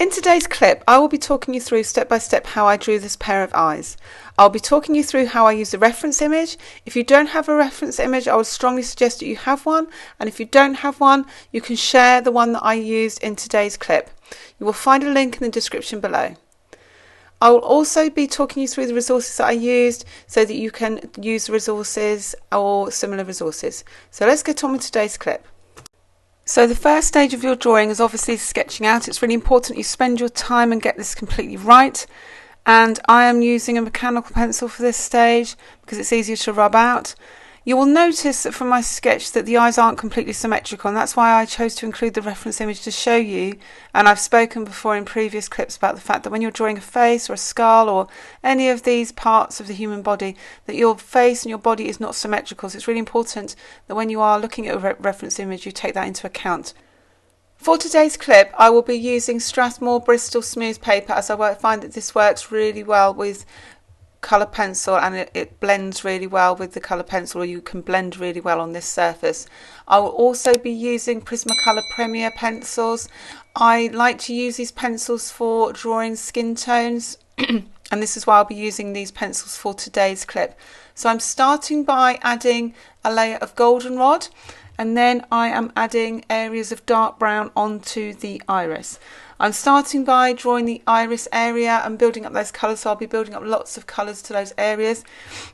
In today's clip, I will be talking you through step by step how I drew this pair of eyes. I'll be talking you through how I use the reference image. If you don't have a reference image, I would strongly suggest that you have one. And if you don't have one, you can share the one that I used in today's clip. You will find a link in the description below. I will also be talking you through the resources that I used so that you can use the resources or similar resources. So let's get on with today's clip. So the first stage of your drawing is obviously sketching out. It's really important you spend your time and get this completely right. And I am using a mechanical pencil for this stage because it's easier to rub out. You will notice that from my sketch that the eyes aren't completely symmetrical, and that's why I chose to include the reference image to show you. And I've spoken before in previous clips about the fact that when you're drawing a face or a skull or any of these parts of the human body, that your face and your body is not symmetrical. So it's really important that when you are looking at a reference image, you take that into account. For today's clip, I will be using Strathmore Bristol Smooth Paper, as I find that this works really well with colour pencil, and it blends really well with the colour pencil, or you can blend really well on this surface. I will also be using Prismacolor Premier pencils. I like to use these pencils for drawing skin tones and this is why I'll be using these pencils for today's clip. So I'm starting by adding a layer of goldenrod, and then I am adding areas of dark brown onto the iris. I'm starting by drawing the iris area and building up those colours, so I'll be building up lots of colours to those areas.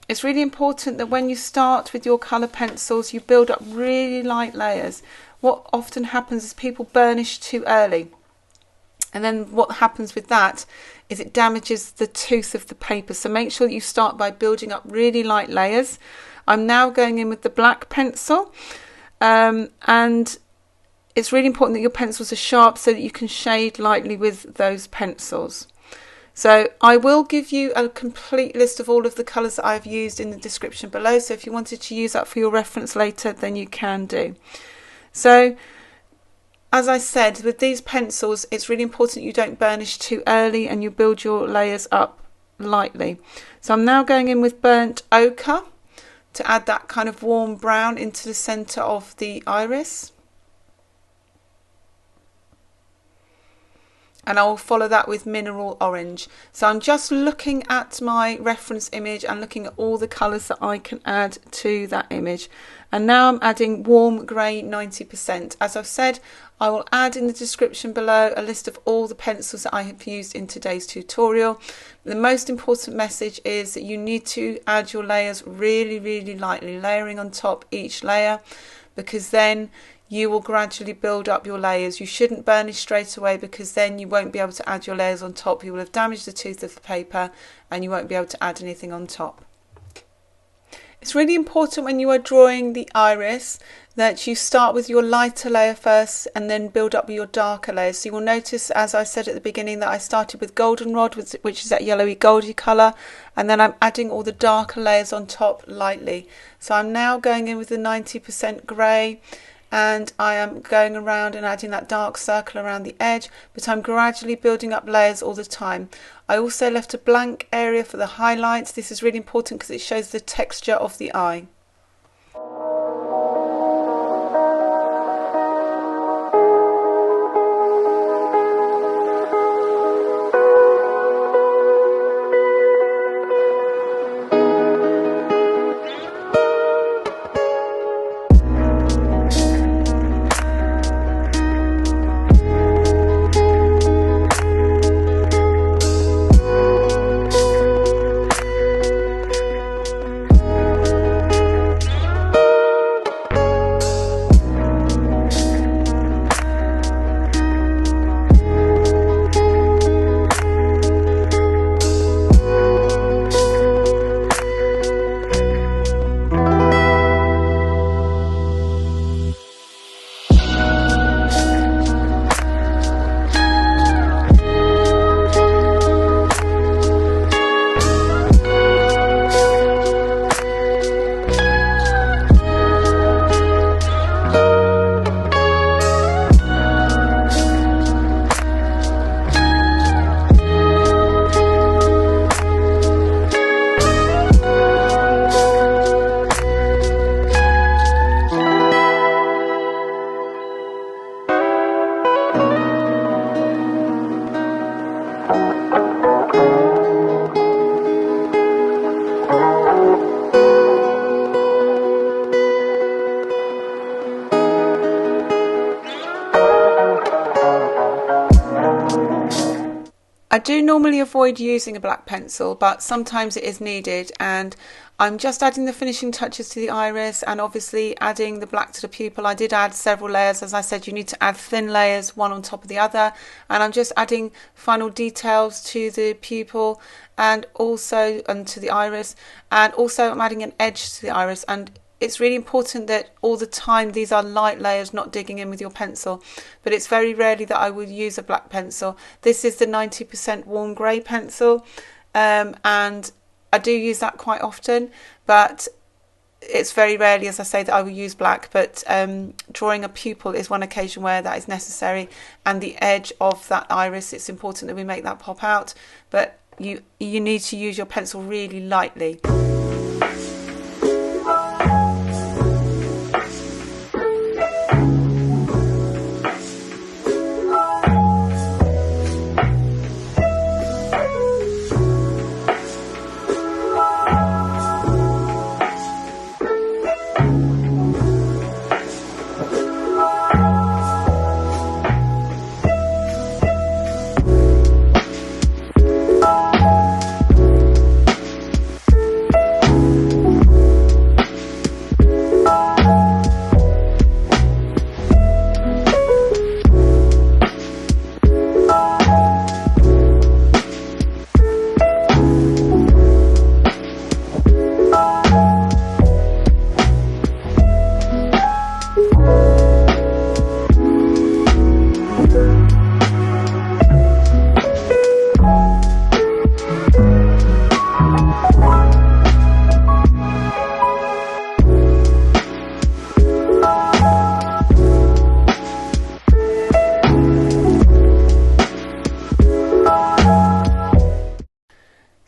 It's really important that when you start with your colour pencils, you build up really light layers. What often happens is people burnish too early, and then what happens with that is it damages the tooth of the paper. So make sure that you start by building up really light layers. I'm now going in with the black pencil, and it's really important that your pencils are sharp so that you can shade lightly with those pencils. So I will give you a complete list of all of the colours that I've used in the description below. So if you wanted to use that for your reference later, then you can do. So as I said, with these pencils, it's really important you don't burnish too early and you build your layers up lightly. So I'm now going in with burnt ochre to add that kind of warm brown into the centre of the iris. And I will follow that with mineral orange. So I'm just looking at my reference image and looking at all the colours that I can add to that image. And now I'm adding warm grey 90%. As I've said, I will add in the description below a list of all the pencils that I have used in today's tutorial. The most important message is that you need to add your layers really, really lightly, layering on top each layer, because then you will gradually build up your layers. You shouldn't burnish straight away, because then you won't be able to add your layers on top. You will have damaged the tooth of the paper and you won't be able to add anything on top. It's really important when you are drawing the iris that you start with your lighter layer first and then build up your darker layers. So you will notice, as I said at the beginning, that I started with goldenrod, which is that yellowy goldy colour, and then I'm adding all the darker layers on top lightly. So I'm now going in with the 90% grey, and I am going around and adding that dark circle around the edge, but I'm gradually building up layers all the time. I also left a blank area for the highlights. This is really important because it shows the texture of the eye. I do normally avoid using a black pencil, but sometimes it is needed, and I'm just adding the finishing touches to the iris and obviously adding the black to the pupil. I did add several layers. As I said, you need to add thin layers, one on top of the other, and I'm just adding final details to the pupil and also to the iris, and also I'm adding an edge to the iris. And it's really important that all the time these are light layers, not digging in with your pencil, but it's very rarely that I would use a black pencil. This is the 90% warm grey pencil, and I do use that quite often, but it's very rarely, as I say, that I will use black. But drawing a pupil is one occasion where that is necessary, and the edge of that iris, it's important that we make that pop out, but you need to use your pencil really lightly.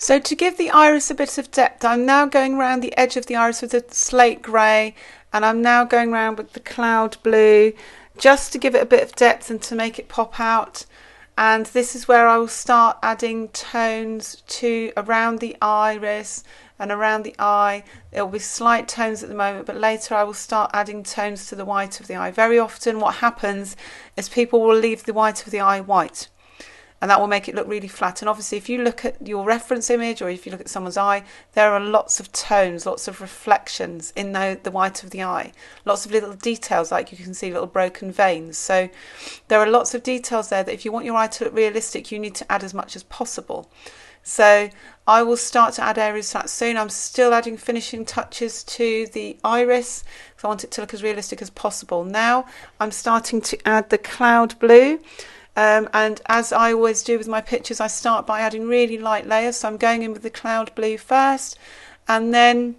So to give the iris a bit of depth, I'm now going around the edge of the iris with a slate grey, and I'm now going around with the cloud blue just to give it a bit of depth and to make it pop out. And this is where I will start adding tones to around the iris and around the eye. There will be slight tones at the moment, but later I will start adding tones to the white of the eye. Very often what happens is people will leave the white of the eye white, and that will make it look really flat. And obviously if you look at your reference image, or if you look at someone's eye, there are lots of tones, lots of reflections in the white of the eye, lots of little details, like you can see little broken veins. So there are lots of details there that if you want your eye to look realistic, you need to add as much as possible. So I will start to add areas to that soon. I'm still adding finishing touches to the iris because I want it to look as realistic as possible. Now I'm starting to add the cloud blue. And as I always do with my pictures, I start by adding really light layers. So I'm going in with the cloud blue first, and then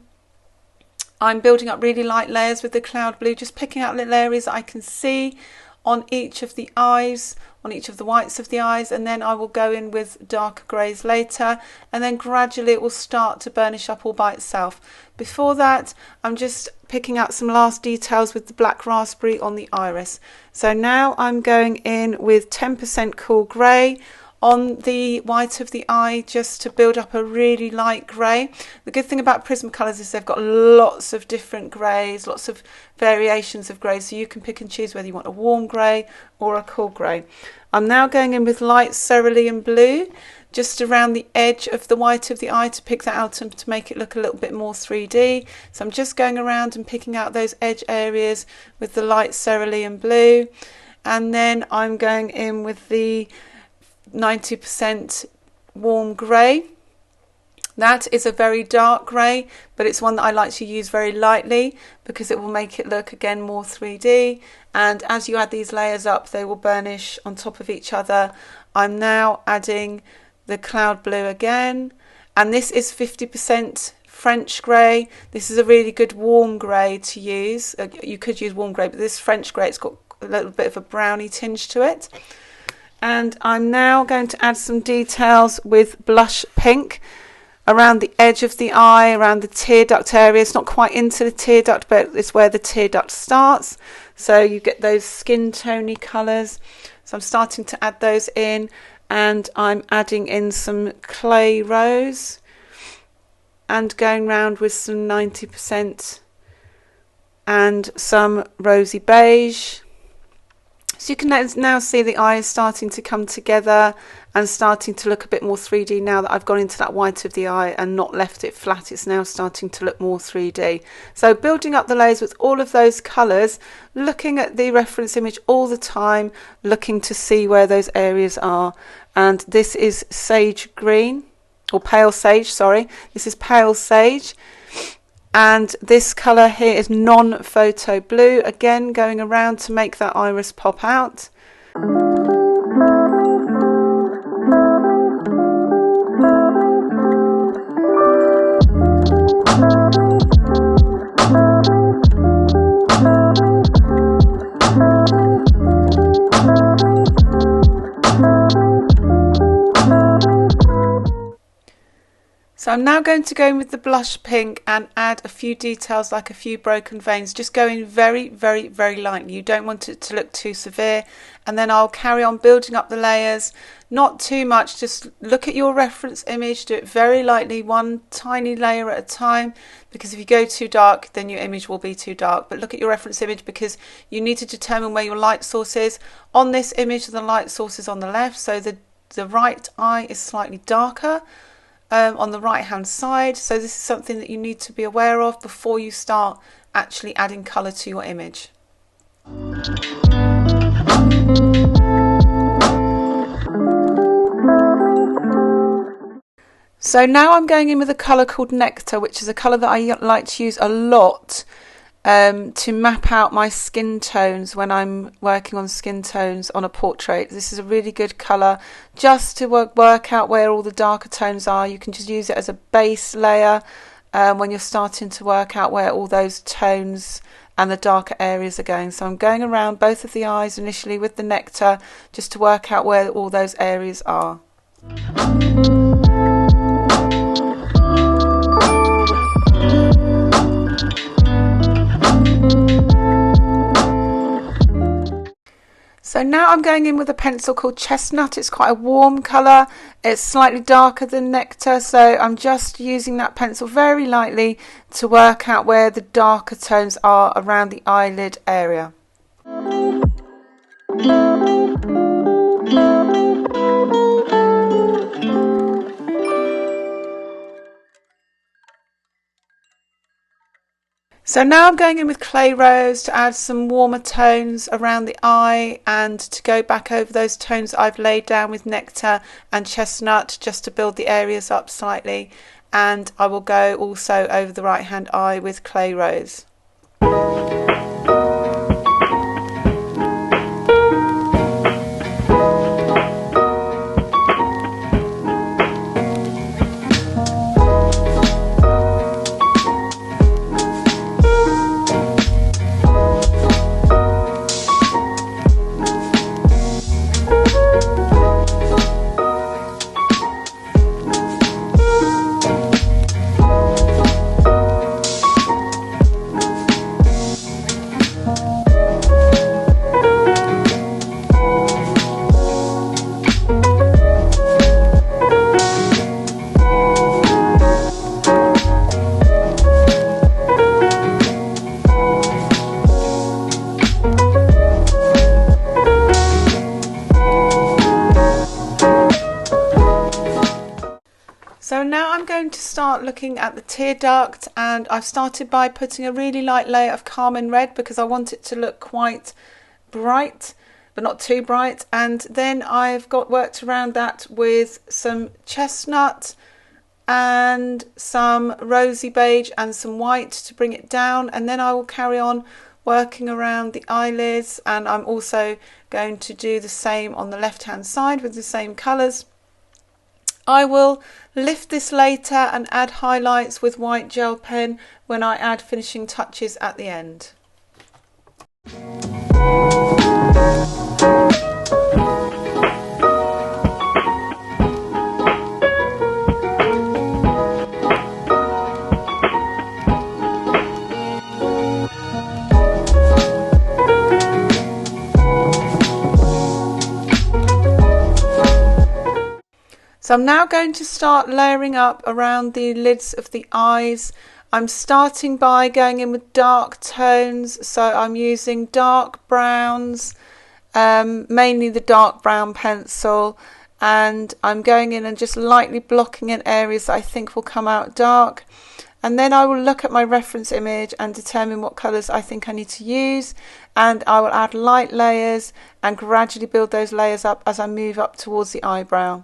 I'm building up really light layers with the cloud blue, just picking out little areas that I can see on each of the eyes, on each of the whites of the eyes, and then I will go in with darker greys later, and then gradually it will start to burnish up all by itself. Before that, I'm just picking out some last details with the black raspberry on the iris. So now I'm going in with 10% cool grey on the white of the eye, just to build up a really light grey. The good thing about Prismacolors is they've got lots of different greys, lots of variations of grey, so you can pick and choose whether you want a warm grey or a cool grey. I'm now going in with light cerulean blue just around the edge of the white of the eye to pick that out and to make it look a little bit more 3D. So I'm just going around and picking out those edge areas with the light cerulean blue, and then I'm going in with the 90% warm grey. That is a very dark grey, but it's one that I like to use very lightly because it will make it look again more 3D, and as you add these layers up they will burnish on top of each other. I'm now adding the cloud blue again, and this is 50% French grey. This is a really good warm grey to use. You could use warm grey, but this French grey, it's got a little bit of a browny tinge to it. And I'm now going to add some details with blush pink around the edge of the eye, around the tear duct area. It's not quite into the tear duct, but it's where the tear duct starts. So you get those skin tony colours. So I'm starting to add those in, and I'm adding in some clay rose and going round with some 90% and some rosy beige. So you can now see the eye is starting to come together and starting to look a bit more 3D now that I've gone into that white of the eye and not left it flat. It's now starting to look more 3D. So building up the layers with all of those colours, looking at the reference image all the time, looking to see where those areas are. And this is sage green, or pale sage, sorry. This is pale sage. And this colour here is non-photo blue, again going around to make that iris pop out. So I'm now going to go in with the blush pink and add a few details like a few broken veins, just going very, very, very lightly. You don't want it to look too severe. And then I'll carry on building up the layers, not too much, just look at your reference image, do it very lightly, one tiny layer at a time, because if you go too dark, then your image will be too dark. But look at your reference image because you need to determine where your light source is. On this image, the light source is on the left, so the right eye is slightly darker. On the right hand side, so this is something that you need to be aware of before you start actually adding colour to your image. So now I'm going in with a colour called Nectar, which is a colour that I like to use a lot to map out my skin tones when I'm working on skin tones on a portrait. This is a really good colour just to work out where all the darker tones are. You can just use it as a base layer when you're starting to work out where all those tones and the darker areas are going. So I'm going around both of the eyes initially with the Nectar just to work out where all those areas are. So now I'm going in with a pencil called Chestnut. It's quite a warm colour. It's slightly darker than Nectar, so I'm just using that pencil very lightly to work out where the darker tones are around the eyelid area. So now I'm going in with Clay Rose to add some warmer tones around the eye and to go back over those tones I've laid down with Nectar and Chestnut just to build the areas up slightly. And I will go also over the right hand eye with Clay Rose. So now I'm going to start looking at the tear duct, and I've started by putting a really light layer of Carmine Red because I want it to look quite bright but not too bright, and then I've worked around that with some chestnut and some rosy beige and some white to bring it down, and then I will carry on working around the eyelids, and I'm also going to do the same on the left hand side with the same colours. I will lift this later and add highlights with white gel pen when I add finishing touches at the end. So I'm now going to start layering up around the lids of the eyes. I'm starting by going in with dark tones, so I'm using dark browns mainly the dark brown pencil, and I'm going in and just lightly blocking in areas that I think will come out dark. And then I will look at my reference image and determine what colours I think I need to use, and I will add light layers and gradually build those layers up as I move up towards the eyebrow.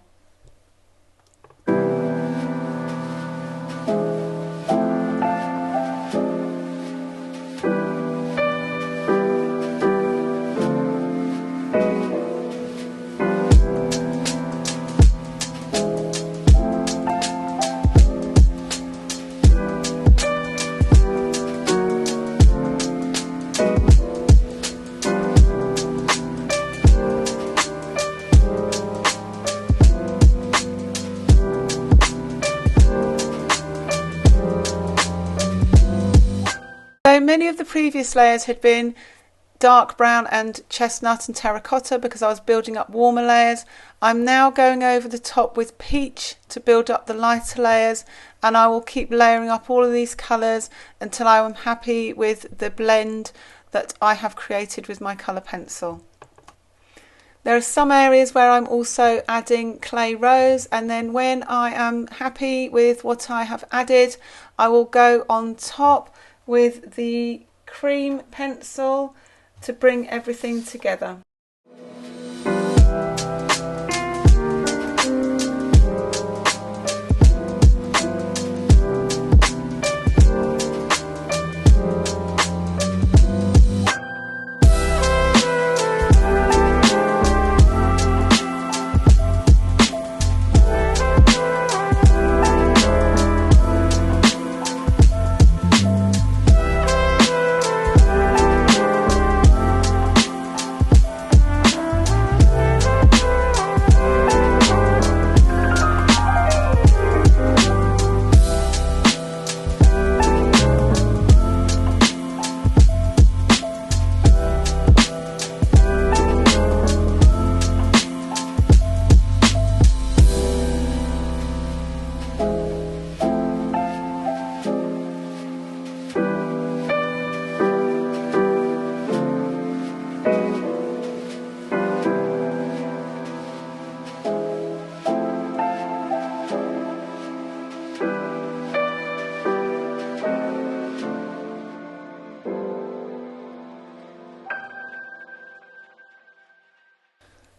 So many of the previous layers had been dark brown and chestnut and terracotta because I was building up warmer layers. I'm now going over the top with peach to build up the lighter layers, and I will keep layering up all of these colours until I am happy with the blend that I have created with my colour pencil. There are some areas where I'm also adding clay rose, and then when I am happy with what I have added, I will go on top with the cream pencil to bring everything together.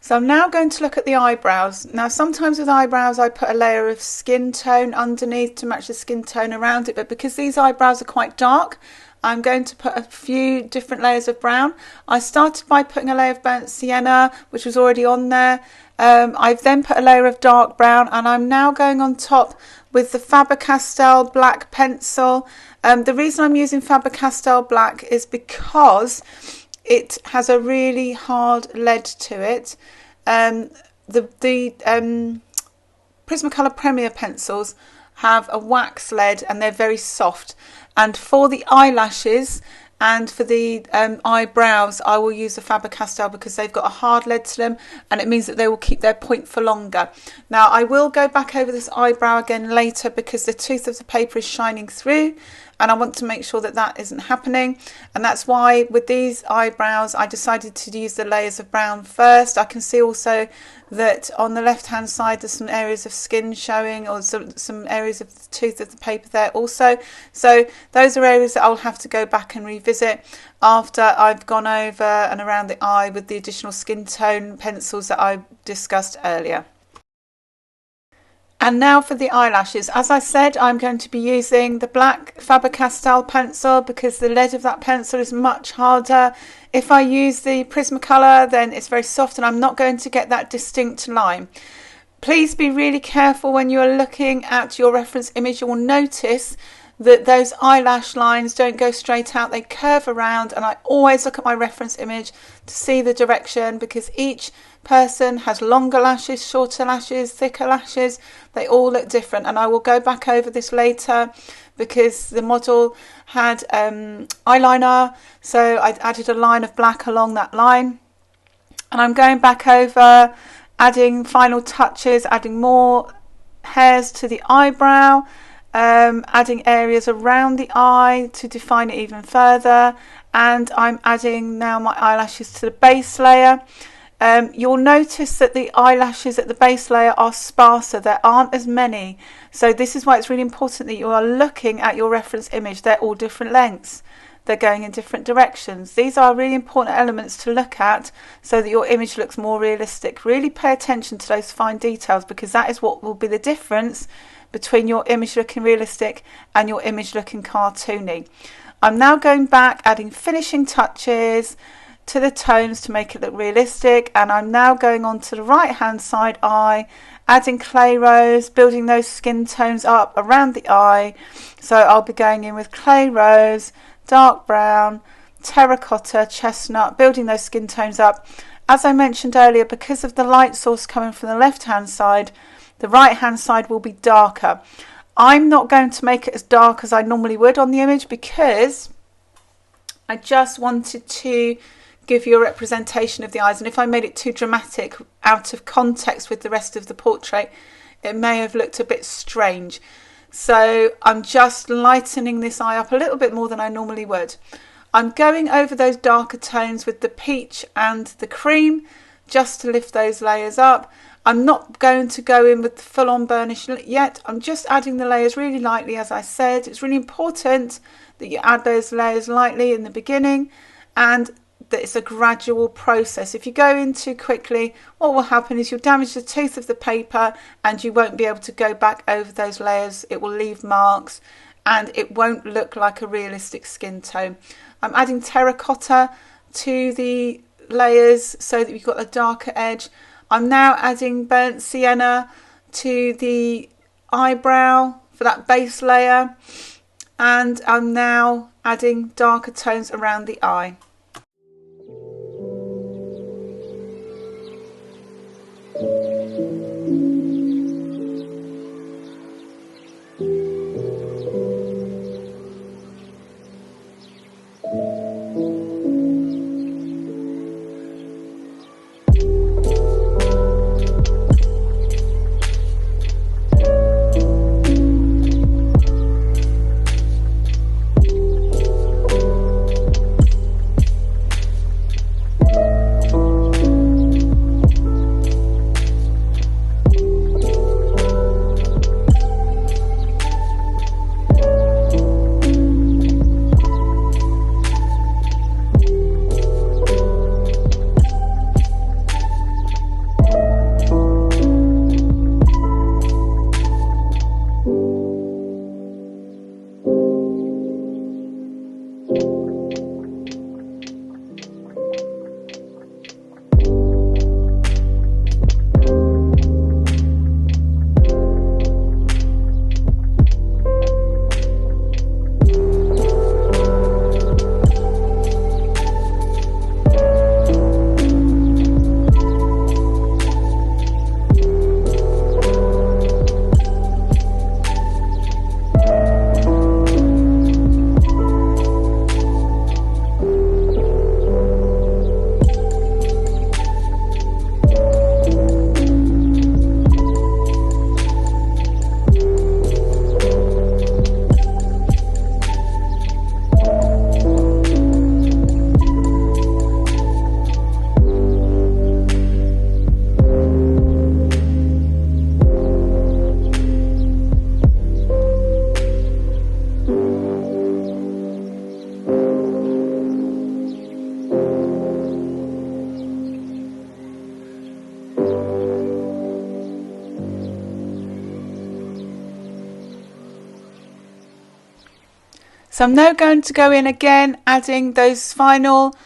So I'm now going to look at the eyebrows. Now sometimes with eyebrows I put a layer of skin tone underneath to match the skin tone around it, but because these eyebrows are quite dark, I'm going to put a few different layers of brown. I started by putting a layer of burnt sienna, which was already on there. I've then put a layer of dark brown, and I'm now going on top with the Faber-Castell black pencil. The reason I'm using Faber-Castell black is because it has a really hard lead to it. The Prismacolor Premier pencils have a wax lead and they're very soft. And for the eyelashes and for the eyebrows, I will use the Faber-Castell because they've got a hard lead to them, and it means that they will keep their point for longer. Now I will go back over this eyebrow again later because the tooth of the paper is shining through, and I want to make sure that that isn't happening. And that's why with these eyebrows I decided to use the layers of brown first. I can see also that on the left hand side there's some areas of skin showing, or some areas of the tooth of the paper there also. So those are areas that I'll have to go back and revisit after I've gone over and around the eye with the additional skin tone pencils that I discussed earlier. And now for the eyelashes. As I said, I'm going to be using the black Faber-Castell pencil because the lead of that pencil is much harder. If I use the Prismacolor, then it's very soft and I'm not going to get that distinct line. Please be really careful when you are looking at your reference image. You will notice that those eyelash lines don't go straight out, they curve around, and I always look at my reference image to see the direction because each person has longer lashes, shorter lashes, thicker lashes. They all look different, and I will go back over this later because the model had eyeliner, so I added a line of black along that line, and I'm going back over adding final touches, adding more hairs to the eyebrow, adding areas around the eye to define it even further, and I'm adding now my eyelashes to the base layer. You'll notice that the eyelashes at the base layer are sparser, there aren't as many, so this is why it's really important that you are looking at your reference image. They're all different lengths, they're going in different directions. These are really important elements to look at so that your image looks more realistic. Really pay attention to those fine details, because that is what will be the difference between your image looking realistic and your image looking cartoony. I'm now going back, adding finishing touches to the tones to make it look realistic, and I'm now going on to the right hand side eye, adding clay rose, building those skin tones up around the eye. So I'll be going in with clay rose, dark brown, terracotta, chestnut, building those skin tones up. As I mentioned earlier, because of the light source coming from the left hand side, the right hand side will be darker. I'm not going to make it as dark as I normally would on the image, because I just wanted to give you a representation of the eyes, and if I made it too dramatic out of context with the rest of the portrait, it may have looked a bit strange. So I'm just lightening this eye up a little bit more than I normally would. I'm going over those darker tones with the peach and the cream just to lift those layers up. I'm not going to go in with the full-on burnish yet. I'm just adding the layers really lightly. As I said, it's really important that you add those layers lightly in the beginning, and that it's a gradual process. If you go in too quickly, what will happen is you'll damage the tooth of the paper and you won't be able to go back over those layers. It will leave marks and it won't look like a realistic skin tone. I'm adding terracotta to the layers so that you've got a darker edge. I'm now adding burnt sienna to the eyebrow for that base layer, and I'm now adding darker tones around the eye. So I'm now going to go in again, adding those final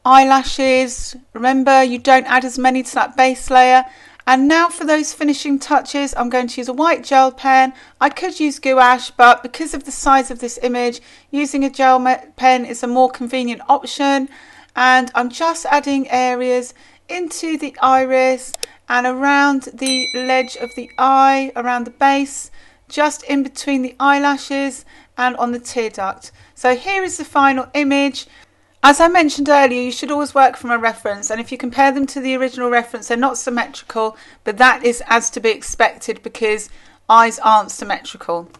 eyelashes. Remember, you don't add as many to that base layer. And now for those finishing touches, I'm going to use a white gel pen. I could use gouache, but because of the size of this image, using a gel pen is a more convenient option. And I'm just adding areas into the iris and around the ledge of the eye, around the base, just in between the eyelashes and on the tear duct. So here is the final image. As I mentioned earlier, you should always work from a reference, and if you compare them to the original reference, they're not symmetrical, but that is as to be expected because eyes aren't symmetrical.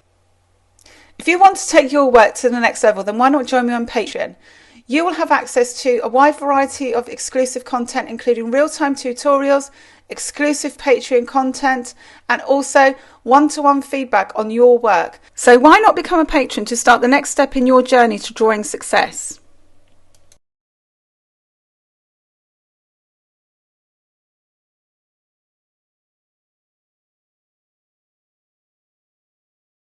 If you want to take your work to the next level, then why not join me on Patreon? You will have access to a wide variety of exclusive content, including real-time tutorials, exclusive Patreon content, and also one-to-one feedback on your work. So why not become a patron to start the next step in your journey to drawing success?